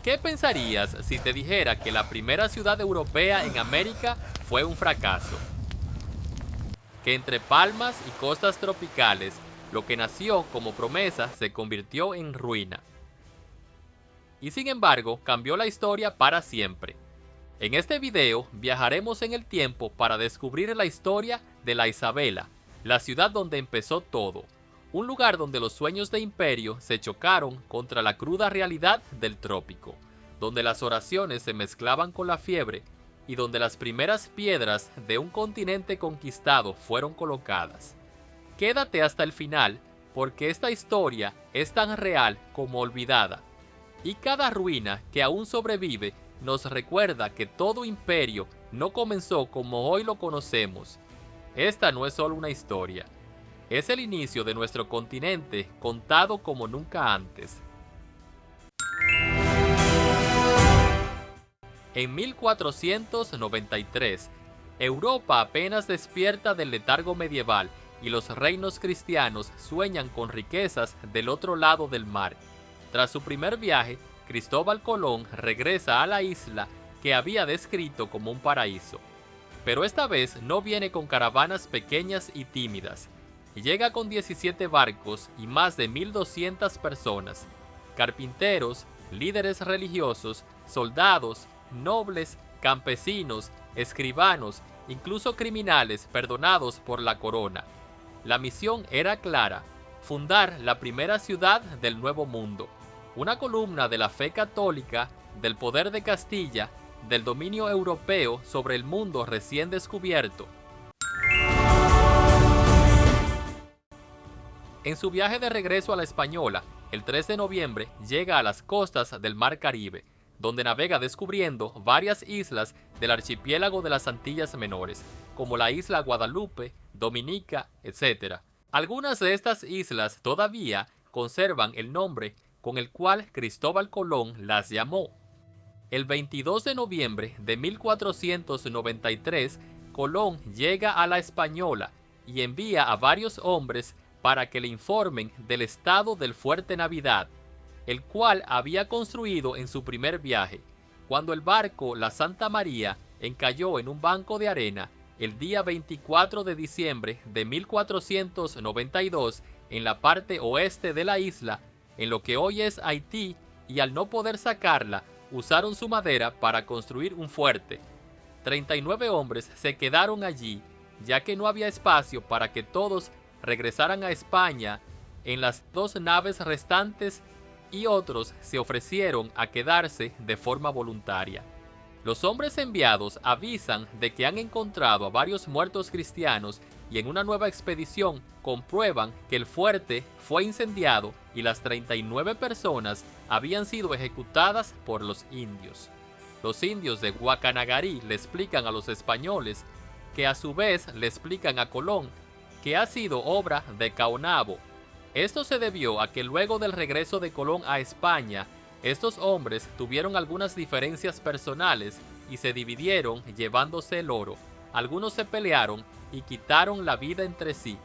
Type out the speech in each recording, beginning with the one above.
¿Qué pensarías si te dijera que la primera ciudad europea en América fue un fracaso? Que entre palmas y costas tropicales, lo que nació como promesa se convirtió en ruina. Y sin embargo, cambió la historia para siempre. En este video viajaremos en el tiempo para descubrir la historia de la Isabela, la ciudad donde empezó todo, un lugar donde los sueños de imperio se chocaron contra la cruda realidad del trópico, donde las oraciones se mezclaban con la fiebre y donde las primeras piedras de un continente conquistado fueron colocadas. Quédate hasta el final porque esta historia es tan real como olvidada, y cada ruina que aún sobrevive nos recuerda que todo imperio no comenzó como hoy lo conocemos. Esta no es solo una historia, es el inicio de nuestro continente contado como nunca antes. En 1493, Europa apenas despierta del letargo medieval y los reinos cristianos sueñan con riquezas del otro lado del mar. Tras su primer viaje, Cristóbal Colón regresa a la isla que había descrito como un paraíso. Pero esta vez no viene con caravanas pequeñas y tímidas. Llega con 17 barcos y más de 1.200 personas, carpinteros, líderes religiosos, soldados, nobles, campesinos, escribanos, incluso criminales perdonados por la corona. La misión era clara: fundar la primera ciudad del Nuevo Mundo, una columna de la fe católica, del poder de Castilla, del dominio europeo sobre el mundo recién descubierto. En su viaje de regreso a la Española, el 3 de noviembre llega a las costas del Mar Caribe, donde navega descubriendo varias islas del archipiélago de las Antillas Menores, como la isla Guadalupe, Dominica, etc. Algunas de estas islas todavía conservan el nombre con el cual Cristóbal Colón las llamó. El 22 de noviembre de 1493, Colón llega a la Española y envía a varios hombres para que le informen del estado del Fuerte Navidad, el cual había construido en su primer viaje, cuando el barco La Santa María encalló en un banco de arena el día 24 de diciembre de 1492 en la parte oeste de la isla, en lo que hoy es Haití, y al no poder sacarla, usaron su madera para construir un fuerte. 39 hombres se quedaron allí, ya que no había espacio para que todos regresaran a España en las 2 naves restantes, y otros se ofrecieron a quedarse de forma voluntaria. Los hombres enviados avisan de que han encontrado a varios muertos cristianos y en una nueva expedición comprueban que el fuerte fue incendiado y las 39 personas habían sido ejecutadas por los indios. Los indios de Guacanagarí le explican a los españoles, que a su vez le explican a Colón, que ha sido obra de Caonabo. Esto se debió a que luego del regreso de Colón a España, estos hombres tuvieron algunas diferencias personales y se dividieron llevándose el oro. Algunos se pelearon y quitaron la vida entre sí,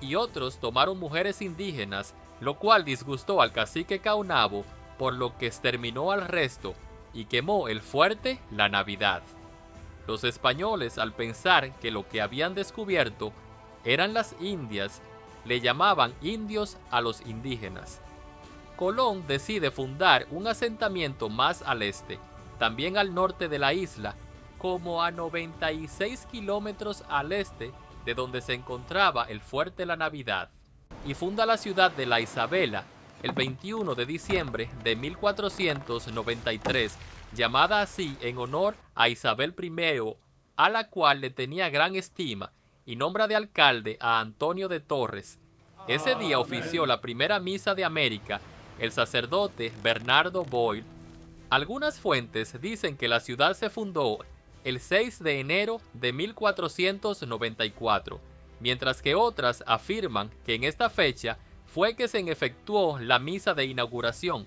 y otros tomaron mujeres indígenas, lo cual disgustó al cacique Caonabo, por lo que exterminó al resto y quemó el fuerte la Navidad. Los españoles, al pensar que lo que habían descubierto eran las Indias, le llamaban indios a los indígenas. Colón decide fundar un asentamiento más al este, también al norte de la isla, como a 96 kilómetros al este de donde se encontraba el fuerte La Navidad, y funda la ciudad de La Isabela el 21 de diciembre de 1493, llamada así en honor a Isabel I, a la cual le tenía gran estima, y nombra de alcalde a Antonio de Torres. Ese día ofició la primera misa de América el sacerdote Bernardo Boyle. Algunas fuentes dicen que la ciudad se fundó el 6 de enero de 1494, mientras que otras afirman que en esta fecha fue que se efectuó la misa de inauguración.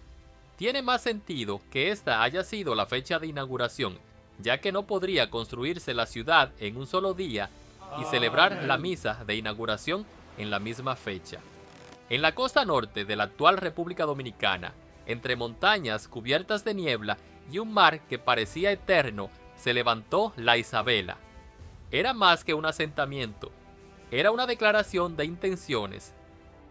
Tiene más sentido que esta haya sido la fecha de inauguración, ya que no podría construirse la ciudad en un solo día y celebrar la misa de inauguración en la misma fecha. En la costa norte de la actual República Dominicana, entre montañas cubiertas de niebla y un mar que parecía eterno, se levantó la Isabela. Era más que un asentamiento, era una declaración de intenciones.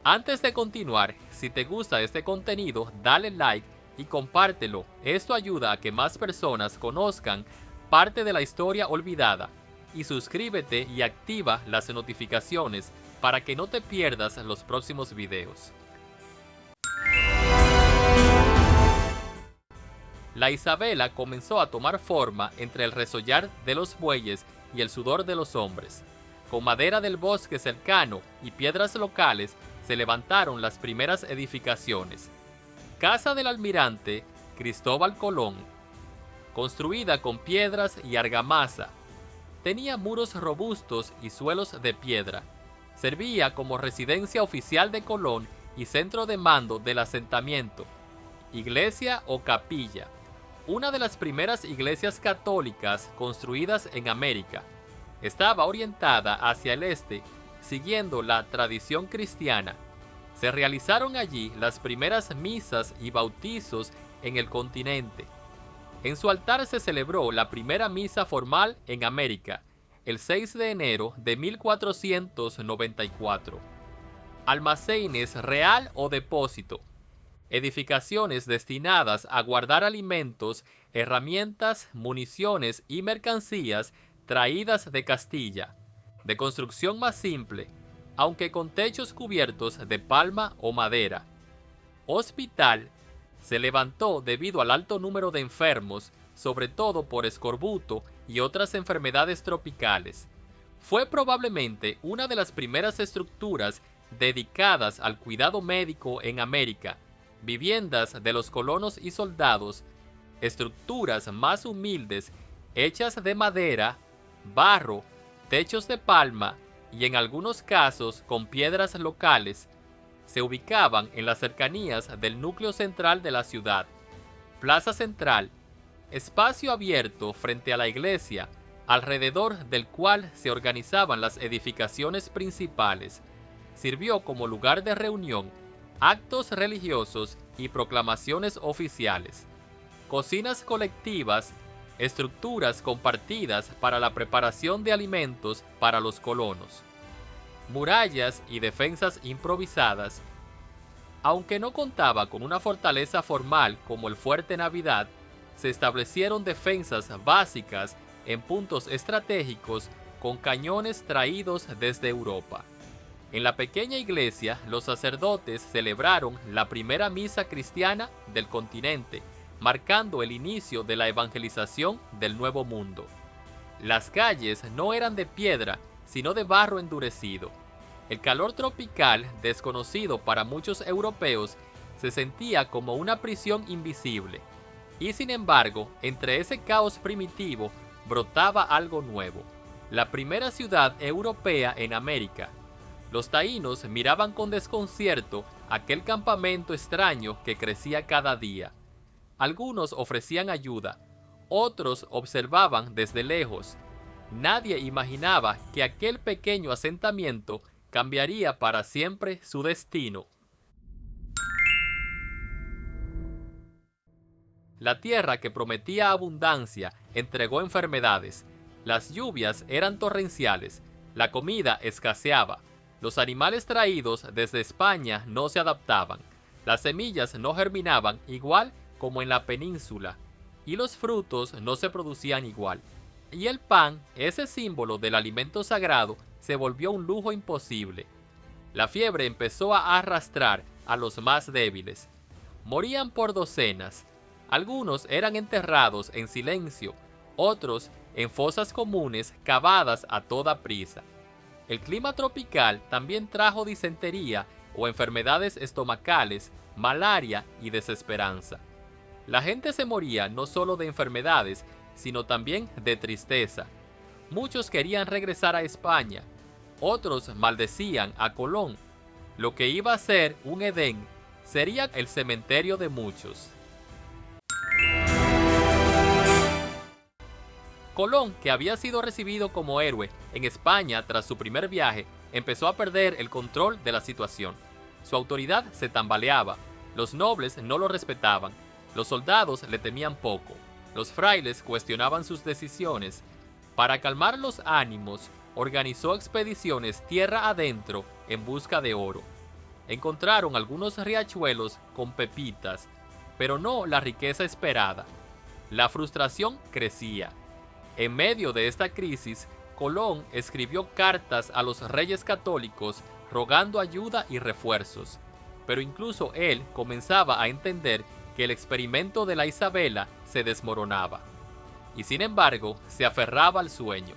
Antes de continuar, si te gusta este contenido, dale like y compártelo. Esto ayuda a que más personas conozcan parte de la historia olvidada. Y suscríbete y activa las notificaciones para que no te pierdas los próximos videos. La Isabela comenzó a tomar forma entre el resollar de los bueyes y el sudor de los hombres. Con madera del bosque cercano y piedras locales se levantaron las primeras edificaciones. Casa del almirante Cristóbal Colón, construida con piedras y argamasa, tenía muros robustos y suelos de piedra. Servía como residencia oficial de Colón y centro de mando del asentamiento. Iglesia o capilla, una de las primeras iglesias católicas construidas en América. Estaba orientada hacia el este, siguiendo la tradición cristiana. Se realizaron allí las primeras misas y bautizos en el continente. En su altar se celebró la primera misa formal en América, el 6 de enero de 1494. Almacenes real o depósito. Edificaciones destinadas a guardar alimentos, herramientas, municiones y mercancías traídas de Castilla, de construcción más simple, aunque con techos cubiertos de palma o madera. Hospital se levantó debido al alto número de enfermos, sobre todo por escorbuto y otras enfermedades tropicales. Fue probablemente una de las primeras estructuras dedicadas al cuidado médico en América. Viviendas de los colonos y soldados, estructuras más humildes, hechas de madera, barro, techos de palma y en algunos casos con piedras locales, se ubicaban en las cercanías del núcleo central de la ciudad. Plaza Central, espacio abierto frente a la iglesia, alrededor del cual se organizaban las edificaciones principales. Sirvió como lugar de reunión, actos religiosos y proclamaciones oficiales. Cocinas colectivas, estructuras compartidas para la preparación de alimentos para los colonos. Murallas y defensas improvisadas. Aunque no contaba con una fortaleza formal como el Fuerte Navidad, se establecieron defensas básicas en puntos estratégicos con cañones traídos desde Europa. En la pequeña iglesia, los sacerdotes celebraron la primera misa cristiana del continente, marcando el inicio de la evangelización del Nuevo Mundo. Las calles no eran de piedra, sino de barro endurecido. El calor tropical, desconocido para muchos europeos, se sentía como una prisión invisible. Y sin embargo, entre ese caos primitivo, brotaba algo nuevo. La primera ciudad europea en América. Los taínos miraban con desconcierto aquel campamento extraño que crecía cada día. Algunos ofrecían ayuda, otros observaban desde lejos. Nadie imaginaba que aquel pequeño asentamiento cambiaría para siempre su destino. La tierra que prometía abundancia entregó enfermedades. Las lluvias eran torrenciales, la comida escaseaba, los animales traídos desde España no se adaptaban, las semillas no germinaban igual como en la península, y los frutos no se producían igual. Y el pan, ese símbolo del alimento sagrado, se volvió un lujo imposible. La fiebre empezó a arrastrar a los más débiles. Morían por docenas. Algunos eran enterrados en silencio, otros en fosas comunes cavadas a toda prisa. El clima tropical también trajo disentería o enfermedades estomacales, malaria y desesperanza. La gente se moría no solo de enfermedades, sino también de tristeza. Muchos querían regresar a España, otros maldecían a Colón. Lo que iba a ser un Edén sería el cementerio de muchos. Colón, que había sido recibido como héroe en España tras su primer viaje, empezó a perder el control de la situación. Su autoridad se tambaleaba, Los nobles no lo respetaban, los soldados le temían poco, los frailes cuestionaban sus decisiones. Para calmar los ánimos, organizó expediciones tierra adentro en busca de oro. Encontraron algunos riachuelos con pepitas, pero no la riqueza esperada. La frustración crecía. En medio de esta crisis, Colón escribió cartas a los reyes católicos rogando ayuda y refuerzos, pero incluso él comenzaba a entender que el experimento de la Isabela se desmoronaba, y sin embargo se aferraba al sueño.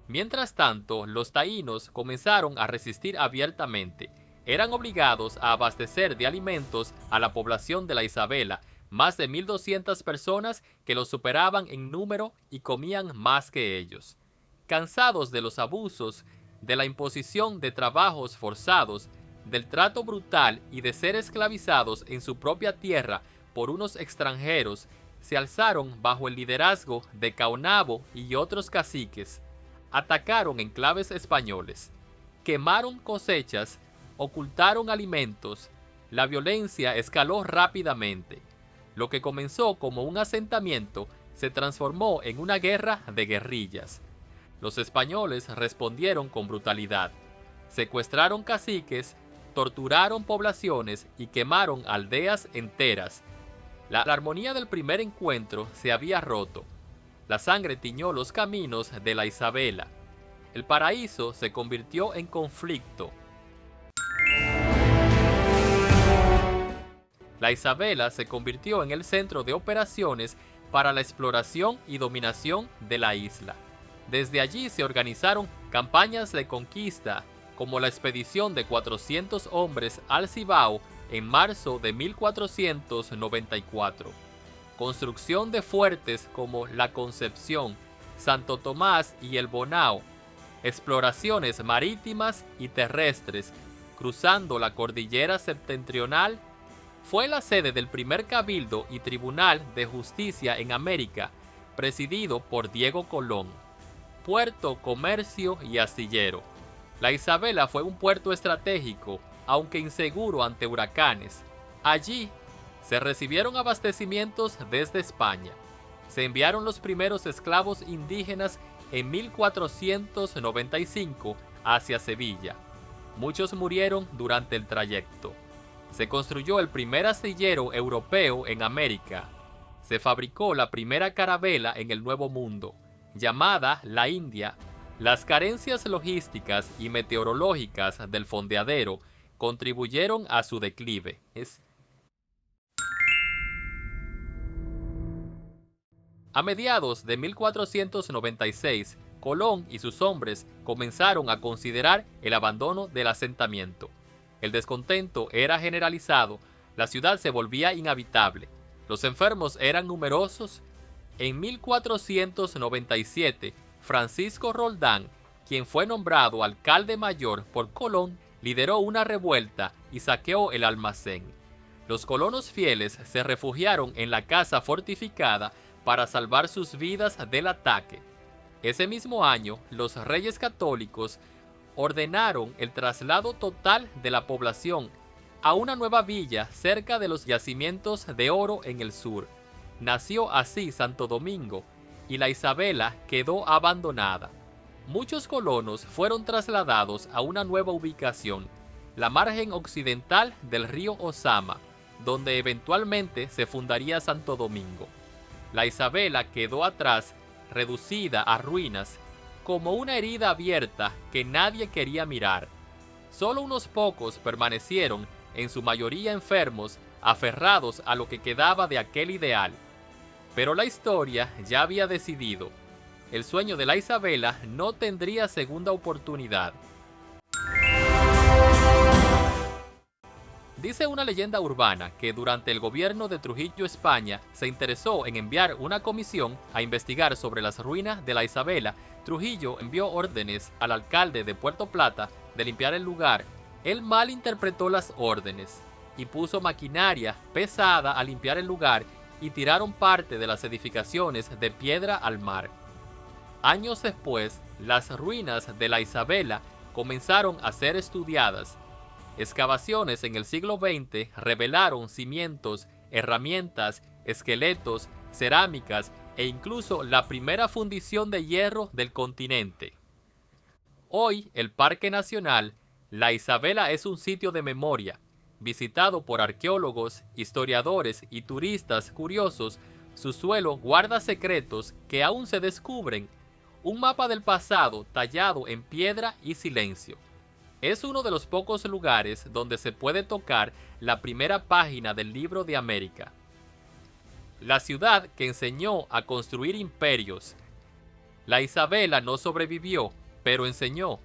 Mientras tanto, los taínos comenzaron a resistir abiertamente. Eran obligados a abastecer de alimentos a la población de la Isabela, más de 1,200 personas que los superaban en número y comían más que ellos. Cansados de los abusos, de la imposición de trabajos forzados, del trato brutal y de ser esclavizados en su propia tierra por unos extranjeros, se alzaron bajo el liderazgo de Caonabo y otros caciques. Atacaron enclaves españoles, quemaron cosechas, ocultaron alimentos. La violencia escaló rápidamente. Lo que comenzó como un asentamiento se transformó en una guerra de guerrillas. Los españoles respondieron con brutalidad. Secuestraron caciques, torturaron poblaciones y quemaron aldeas enteras. La armonía del primer encuentro se había roto. La sangre tiñó los caminos de la Isabela. El paraíso se convirtió en conflicto. La Isabela se convirtió en el centro de operaciones para la exploración y dominación de la isla. Desde allí se organizaron campañas de conquista, como la expedición de 400 hombres al Cibao en marzo de 1494. Construcción de fuertes como La Concepción, Santo Tomás y el Bonao. Exploraciones marítimas y terrestres, cruzando la cordillera septentrional. Fue la sede del primer cabildo y tribunal de justicia en América, presidido por Diego Colón. Puerto, comercio y astillero. La Isabela fue un puerto estratégico, aunque inseguro ante huracanes. Allí se recibieron abastecimientos desde España. Se enviaron los primeros esclavos indígenas en 1495 hacia Sevilla. Muchos murieron durante el trayecto. Se construyó el primer astillero europeo en América. Se fabricó la primera carabela en el Nuevo Mundo, llamada la India. Las carencias logísticas y meteorológicas del fondeadero contribuyeron a su declive. A mediados de 1496, Colón y sus hombres comenzaron a considerar el abandono del asentamiento. El descontento era generalizado, la ciudad se volvía inhabitable, los enfermos eran numerosos. En 1497, Francisco Roldán, quien fue nombrado alcalde mayor por Colón, lideró una revuelta y saqueó el almacén. Los colonos fieles se refugiaron en la casa fortificada para salvar sus vidas del ataque. Ese mismo año, los reyes católicos ordenaron el traslado total de la población a una nueva villa cerca de los yacimientos de oro en el sur. Nació así Santo Domingo y la Isabela quedó abandonada. Muchos colonos fueron trasladados a una nueva ubicación, la margen occidental del río Ozama, donde eventualmente se fundaría Santo Domingo. La Isabela quedó atrás, reducida a ruinas, como una herida abierta que nadie quería mirar. Solo unos pocos permanecieron, en su mayoría enfermos, aferrados a lo que quedaba de aquel ideal. Pero la historia ya había decidido. El sueño de la Isabela no tendría segunda oportunidad. Dice una leyenda urbana que durante el gobierno de Trujillo, España, se interesó en enviar una comisión a investigar sobre las ruinas de la Isabela. Trujillo envió órdenes al alcalde de Puerto Plata de limpiar el lugar. Él malinterpretó las órdenes y puso maquinaria pesada a limpiar el lugar y tiraron parte de las edificaciones de piedra al mar. Años después, las ruinas de la Isabela comenzaron a ser estudiadas. Excavaciones en el siglo XX revelaron cimientos, herramientas, esqueletos, cerámicas e incluso la primera fundición de hierro del continente. Hoy, el Parque Nacional La Isabela es un sitio de memoria, visitado por arqueólogos, historiadores y turistas curiosos. Su suelo guarda secretos que aún se descubren, un mapa del pasado tallado en piedra y silencio. Es uno de los pocos lugares donde se puede tocar la primera página del libro de América. La ciudad que enseñó a construir imperios. La Isabela no sobrevivió, pero enseñó.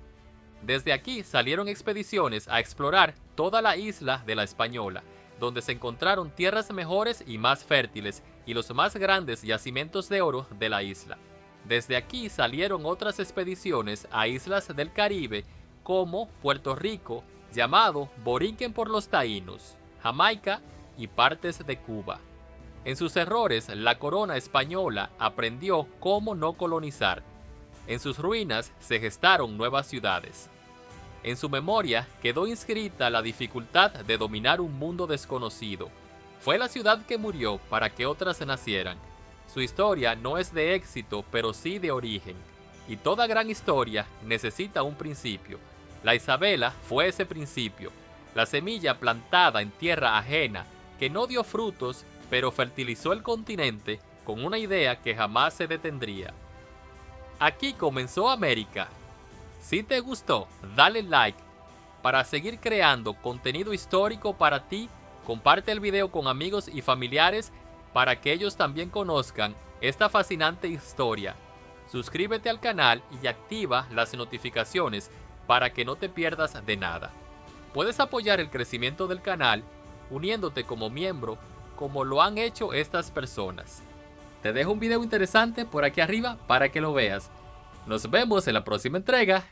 Desde aquí salieron expediciones a explorar toda la isla de la Española, donde se encontraron tierras mejores y más fértiles y los más grandes yacimientos de oro de la isla. Desde aquí salieron otras expediciones a islas del Caribe como Puerto Rico, llamado Borinquen por los taínos, Jamaica y partes de Cuba. En sus errores, la corona española aprendió cómo no colonizar. En sus ruinas se gestaron nuevas ciudades. En su memoria quedó inscrita la dificultad de dominar un mundo desconocido. Fue la ciudad que murió para que otras nacieran. Su historia no es de éxito, pero sí de origen. Y toda gran historia necesita un principio. La Isabela fue ese principio, la semilla plantada en tierra ajena, que no dio frutos, pero fertilizó el continente con una idea que jamás se detendría. Aquí comenzó América. Si te gustó, dale like. Para seguir creando contenido histórico para ti, comparte el video con amigos y familiares para que ellos también conozcan esta fascinante historia. Suscríbete al canal y activa las notificaciones para que no te pierdas de nada. Puedes apoyar el crecimiento del canal uniéndote como miembro, como lo han hecho estas personas. Te dejo un video interesante por aquí arriba para que lo veas. Nos vemos en la próxima entrega.